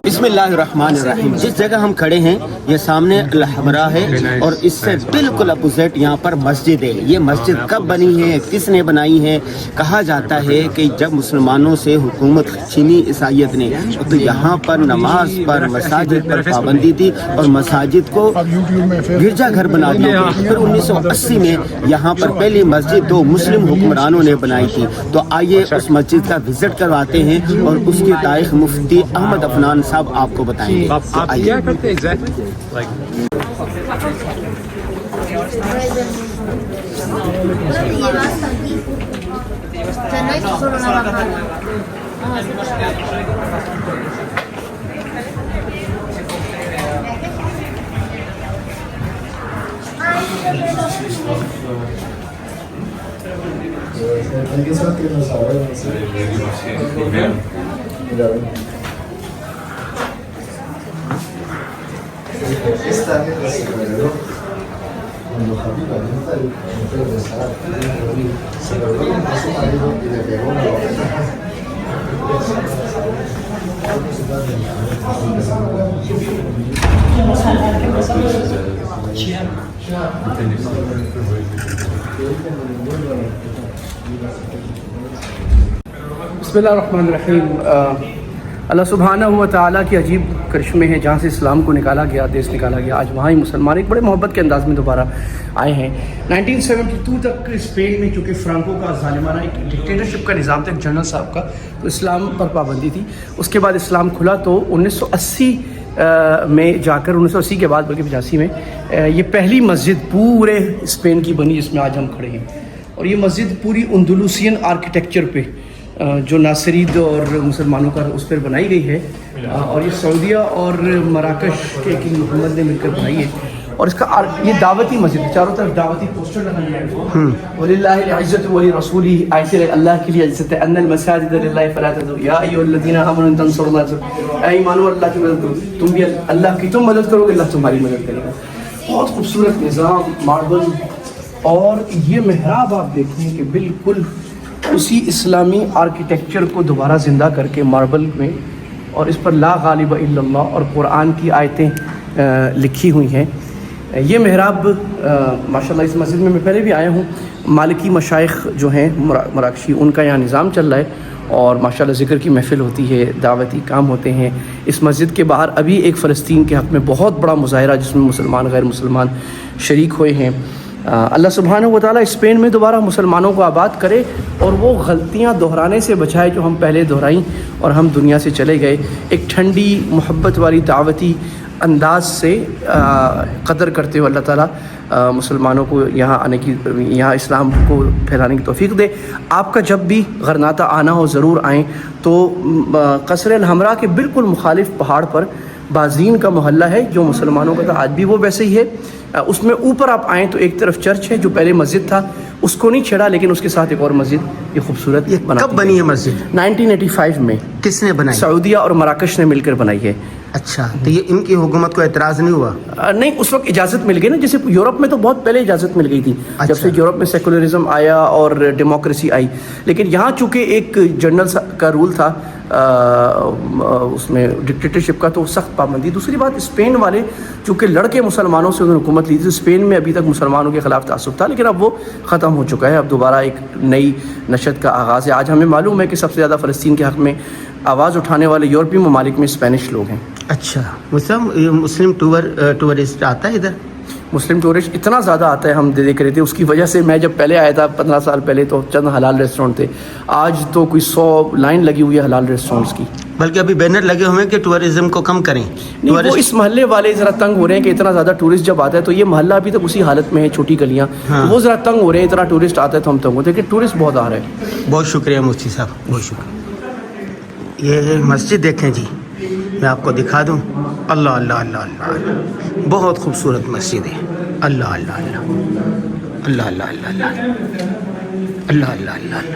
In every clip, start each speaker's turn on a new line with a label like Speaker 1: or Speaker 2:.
Speaker 1: بسم اللہ الرحمن الرحیم. جس جگہ ہم کھڑے ہیں یہ سامنے الحمراء ہے اور اس سے بالکل اپوزٹ یہاں پر مسجد ہے. یہ مسجد کب بنی ہے, کس نے بنائی ہے؟ کہا جاتا ہے کہ جب مسلمانوں سے حکومت چھینی عیسائیت نے تو یہاں پر نماز پر مساجد پر پابندی تھی اور مساجد کو گرجا گھر بنا دیا گیا. پھر 1980 میں یہاں پر پہلی مسجد دو مسلم حکمرانوں نے بنائی تھی. تو آئیے اس مسجد کا وزٹ کرواتے ہیں اور اس کی تاریخ مفتی احمد عفنان صاحب آپ کو بتائیں گے.
Speaker 2: آپ کیا کرتے ہیں
Speaker 3: Esta guerra se reveló cuando Jamila, la mujer de Saad, se reveló contra su marido y le pegó una bofetada.
Speaker 2: بسم اللہ الرحمن الرحیم. اللہ سبحانہ و تعالیٰ کی عجیب کرشمے ہیں. جہاں سے اسلام کو نکالا گیا, دیش نکالا گیا, آج وہاں ہی مسلمان ایک بڑے محبت کے انداز میں دوبارہ آئے ہیں. 1972 تک اسپین میں چونکہ فرانکو کا ظالمانہ ایک ڈکٹیٹرشپ کا نظام تھا, ایک جنرل صاحب کا, تو اسلام پر پابندی تھی. اس کے بعد اسلام کھلا تو 1980 میں جا کر 1980 کے بعد بلکہ 85 میں یہ پہلی مسجد پورے اسپین کی بنی جس میں آج ہم کھڑے ہیں. اور یہ مسجد پوری اندلوسین آرکیٹیکچر پہ جو ناصرید اور مسلمانوں کا اس پر بنائی گئی ہے. اور یہ سعودیہ اور مراکش کے کی حکومت نے مل کر بنائی ہے. اور اس کا یہ دعوتی مسجد ہے, چاروں طرف دعوتی پوسٹر لگا ہے. وَلِلَّهِ الْعِزَّةُ وَلِرَسُولِهِ, آیت اللہ کے لیے عزت ہے. أَنَّ الْمَسَاجِدَ لِلَّهِ فَلَا تَدْعُوا يَا أَيُّهَا الَّذِينَ آمَنُوا إِن تَنصُرُوا اللَّهَ, اے ایمانو اللہ کی مدد کرو, تم بھی اللہ کی تم مدد کرو گے اللہ تمہاری مدد کرے گا. بہت خوبصورت نظام, ماربل. اور یہ محراب آپ دیکھیں کہ بالکل اسی اسلامی آرکیٹیکچر کو دوبارہ زندہ کر کے ماربل میں, اور اس پر لا غالب الا اللہ اور قرآن کی آیتیں لکھی ہوئی ہیں. یہ محراب ماشاءاللہ اس مسجد میں پہلے بھی آیا ہوں. مالکی مشائخ جو ہیں مراکشی, ان کا یہاں نظام چل رہا ہے اور ماشاءاللہ ذکر کی محفل ہوتی ہے, دعوتی کام ہوتے ہیں. اس مسجد کے باہر ابھی ایک فلسطین کے حق میں بہت بڑا مظاہرہ جس میں مسلمان غیر مسلمان شریک ہوئے ہیں. اللہ سبحانہ و تعالیٰ اسپین میں دوبارہ مسلمانوں کو آباد کرے اور وہ غلطیاں دہرانے سے بچائے جو ہم پہلے دہرائیں اور ہم دنیا سے چلے گئے. ایک ٹھنڈی محبت والی دعوتی انداز سے قدر کرتے ہوئے اللہ تعالیٰ مسلمانوں کو یہاں آنے کی, یہاں اسلام کو پھیلانے کی توفیق دے. آپ کا جب بھی غرناطہ آنا ہو ضرور آئیں. تو قصر الحمراء کے بالکل مخالف پہاڑ پر بازین کا محلہ ہے جو مسلمانوں کا تھا, آج بھی وہ ویسے ہی ہے. اس میں اوپر آپ آئیں تو ایک طرف چرچ ہے جو پہلے مسجد تھا, اس کو نہیں چھیڑا, لیکن اس کے ساتھ ایک اور مسجد یہ خوبصورت.
Speaker 1: یہ کب بنی ہے مسجد؟
Speaker 2: 1985 میں.
Speaker 1: کس نے بنائی؟
Speaker 2: سعودیہ اور مراکش نے مل کر بنائی ہے.
Speaker 1: اچھا, تو یہ ان کی حکومت کو اعتراض نہیں ہوا؟
Speaker 2: نہیں, اس وقت اجازت مل گئی نا, جیسے یورپ میں تو بہت پہلے اجازت مل گئی تھی.
Speaker 1: اچھا.
Speaker 2: جب سے یورپ میں سیکولرزم آیا اور ڈیموکریسی آئی, لیکن یہاں چونکہ ایک جنرل کا رول تھا اس میں ڈکٹیٹرشپ کا, تو سخت پابندی. دوسری بات, اسپین والے چونکہ لڑکے مسلمانوں سے انہوں نے حکومت لی تھی, اسپین میں ابھی تک مسلمانوں کے خلاف تعصب تھا, لیکن اب وہ ختم ہو چکا ہے. اب دوبارہ ایک نئی نشست کا آغاز ہے. آج ہمیں معلوم ہے کہ سب سے زیادہ فلسطین کے حق میں آواز اٹھانے والے یورپی ممالک میں اسپینش لوگ ہیں.
Speaker 1: اچھا, مسلم ٹورسٹ آتا ہے ادھر؟
Speaker 2: مسلم ٹورسٹ اتنا زیادہ آتا ہے, ہم دیکھ رہے تھے. اس کی وجہ سے میں جب پہلے آیا تھا 15 سال پہلے تو چند حلال ریسٹورنٹ تھے, آج تو کوئی 100 لائن لگی ہوئی ہے حلال ریسٹورنٹس کی.
Speaker 1: بلکہ ابھی بینر لگے ہوئے ہیں کہ ٹورزم کو کم کریں.
Speaker 2: وہ اس محلے والے ذرا تنگ ہو رہے ہیں کہ اتنا زیادہ ٹورسٹ جب آتا ہے, تو یہ محلہ ابھی تک اسی حالت میں ہے, چھوٹی گلیاں, وہ ذرا تنگ ہو رہے ہیں. اتنا ٹورسٹ آتا ہے تو ہم تنگ ہوتے ہیں کہ ٹورسٹ بہت آ رہے ہیں.
Speaker 1: بہت شکریہ مفتی صاحب, بہت شکریہ. یہ مسجد دیکھیں جی, میں آپ کو دکھا دوں. اللہ اللہ اللہ اللہ, بہت خوبصورت مسجد ہے. اللہ اللہ اللہ اللہ اللہ اللہ اللہ اللہ اللہ اللہ.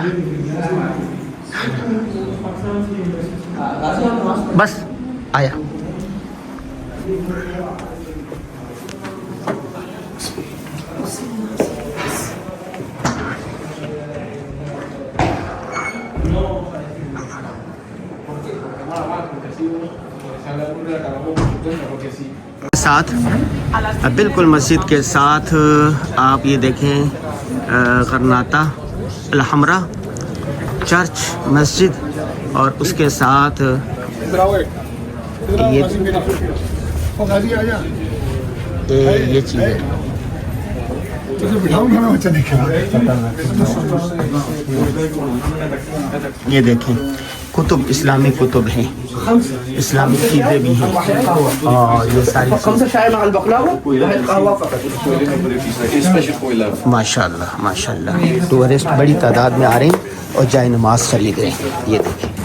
Speaker 1: بس آیا. ساتھ بالکل مسجد کے ساتھ آپ یہ دیکھیں غرناطہ الحمرا چرچ مسجد اور اس کے ساتھ یہ چیز ہے. یہ دیکھیں کتب اسلامی کتب ہیں اسلامی چیزیں بھی ہیں اور یہ ساری ماشاء اللہ ٹورسٹ بڑی تعداد میں آ رہے ہیں اور جائے نماز چلی گئے. یہ دیکھیں